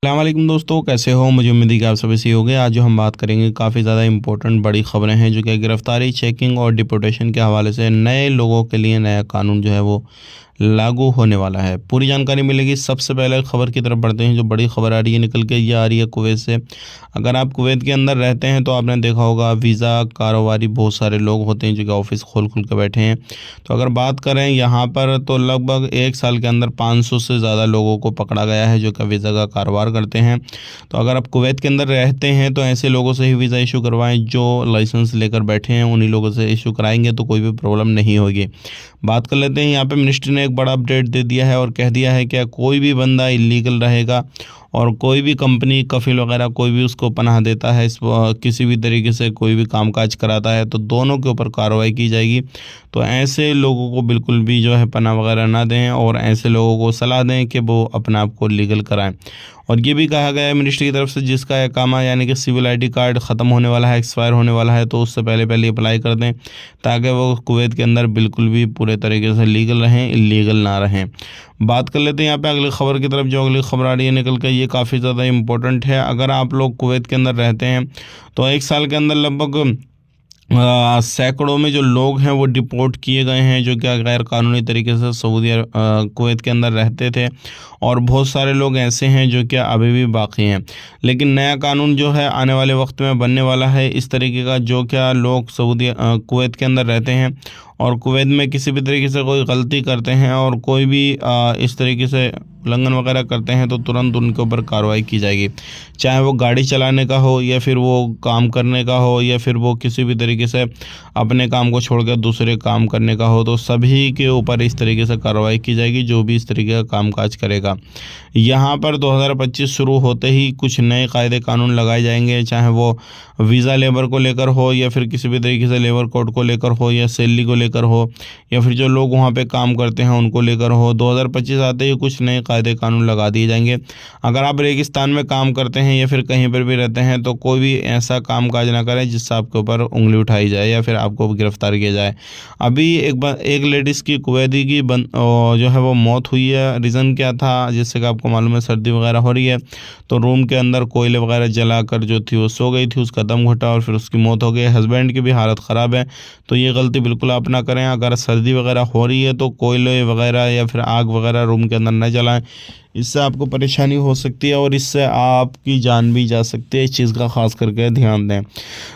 अस्सलामुअलैकुम दोस्तों, कैसे हो? मुझे उम्मीद है कि आप सभी सही होंगे। आज जो हम बात करेंगे काफ़ी ज़्यादा इंपॉर्टेंट बड़ी खबरें हैं जो कि गिरफ्तारी, चेकिंग और डिपोटेशन के हवाले से नए लोगों के लिए नया कानून जो है वो लागू होने वाला है। पूरी जानकारी मिलेगी। सबसे पहले खबर की तरफ बढ़ते हैं। जो बड़ी खबर आ रही है निकल के, ये आ रही है कुवैत से। अगर आप कुवैत के अंदर रहते हैं तो आपने देखा होगा वीज़ा कारोबारी बहुत सारे लोग होते हैं जो कि ऑफिस खोल खोल के बैठे हैं। तो अगर बात करें यहाँ पर तो लगभग 1 साल के अंदर 500 से ज़्यादा लोगों को पकड़ा गया है जो कि वीज़ा का कारोबार करते हैं। तो अगर आप कुवैत के अंदर रहते हैं तो ऐसे लोगों से ही वीज़ा इशू करवाएं जो लाइसेंस लेकर बैठे हैं। उन्हीं लोगों से इशू कराएंगे तो कोई भी प्रॉब्लम नहीं होगी। बात कर लेते हैं। यहाँ पे मिनिस्ट्री ने एक बड़ा अपडेट दे दिया है और कह दिया है कि कोई भी बंदा इलीगल रहेगा और कोई भी कंपनी कफिल वगैरह कोई भी उसको पनाह देता है, किसी भी तरीके से कोई भी कामकाज कराता है तो दोनों के ऊपर कार्रवाई की जाएगी। तो ऐसे लोगों को बिल्कुल भी जो है पनाह वगैरह ना दें और ऐसे लोगों को सलाह दें कि वो अपने आप को लीगल कराएं। और ये भी कहा गया है मिनिस्ट्री की तरफ से, जिसका इकामा यानी कि सिविल आईडी कार्ड ख़त्म होने वाला है, एक्सपायर होने वाला है, तो उससे पहले पहले अप्लाई कर दें ताकि वो कुवैत के अंदर बिल्कुल भी पूरे तरीके से लीगल रहें, इलीगल ना रहें। बात कर लेते हैं यहाँ पे अगली खबर की तरफ। जो अगली खबर आ रही है निकल के, ये काफ़ी ज़्यादा इंपॉर्टेंट है। अगर आप लोग कुवैत के अंदर रहते हैं तो 1 साल के अंदर लगभग सैकड़ों में जो लोग हैं वो डिपोर्ट किए गए हैं जो कि गैर कानूनी तरीके से कुवैत के अंदर रहते थे। और बहुत सारे लोग ऐसे हैं जो कि अभी भी बाकी हैं। लेकिन नया कानून जो है आने वाले वक्त में बनने वाला है इस तरीके का, जो क्या लोग कुवैत के अंदर रहते हैं और कुवैत में किसी भी तरीके से कोई गलती करते हैं और कोई भी इस तरीके से उल्लंघन वगैरह करते हैं तो तुरंत उनके ऊपर कार्रवाई की जाएगी। चाहे वो गाड़ी चलाने का हो या फिर वो काम करने का हो या फिर वो किसी भी तरीके से अपने काम को छोड़कर दूसरे काम करने का हो, तो सभी के ऊपर इस तरीके से कार्रवाई की जाएगी जो भी इस तरीके का कामकाज करेगा। यहाँ पर 2025 शुरू होते ही कुछ नए कायदे कानून लगाए जाएंगे, चाहे वो वीज़ा लेबर को लेकर हो या फिर किसी भी तरीके से लेबर कोड को लेकर हो या सैलरी को लेकर हो या फिर जो लोग वहाँ पे काम करते हैं उनको लेकर हो। 2025 आते ही कुछ नए कायदे कानून लगा दिए जाएंगे। अगर आप रेगिस्तान में काम करते हैं या फिर कहीं पर भी रहते हैं तो कोई भी ऐसा काम काज ना करें जिससे आपके ऊपर उंगली उठाई जाए या फिर आपको गिरफ्तार किया जाए। अभी एक लेडीज़ की कुवैती की जो है वो मौत हुई है। रीज़न क्या था? जिससे कि आपको मालूम है सर्दी वगैरह हो रही है तो रूम के अंदर कोयले वगैरह जलाकर जो थी वो सो गई थी, उसका दम घुटा और फिर उसकी मौत हो गई। हस्बैंड की भी हालत ख़राब है। तो ये गलती बिल्कुल आप ना करें। अगर सर्दी वगैरह हो रही है तो कोयले वगैरह या फिर आग वगैरह रूम के अंदर न जलाएं, इससे आपको परेशानी हो सकती है और इससे आपकी जान भी जा सकती है। इस चीज़ का ख़ास करके ध्यान दें।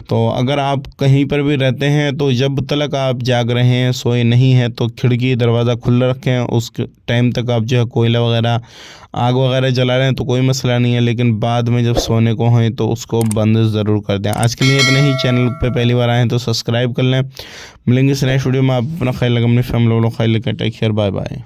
तो अगर आप कहीं पर भी रहते हैं तो जब तक आप जाग रहे हैं, सोए नहीं हैं, तो खिड़की दरवाज़ा खुला रखें। उस टाइम तक आप जो है कोयला वगैरह आग वगैरह जला रहे हैं तो कोई मसला नहीं है, लेकिन बाद में जब सोने को हैं तो उसको बंद ज़रूर कर दें। आज के लिए इतना ही। चैनल पे पहली बार आए हैं तो सब्सक्राइब कर लें। मिलेंगे इस नेक्स्ट वीडियो में। आप अपना ख्याल रखें, अपनी फैमिली वालों का ख्याल रखें। Take care, bye bye.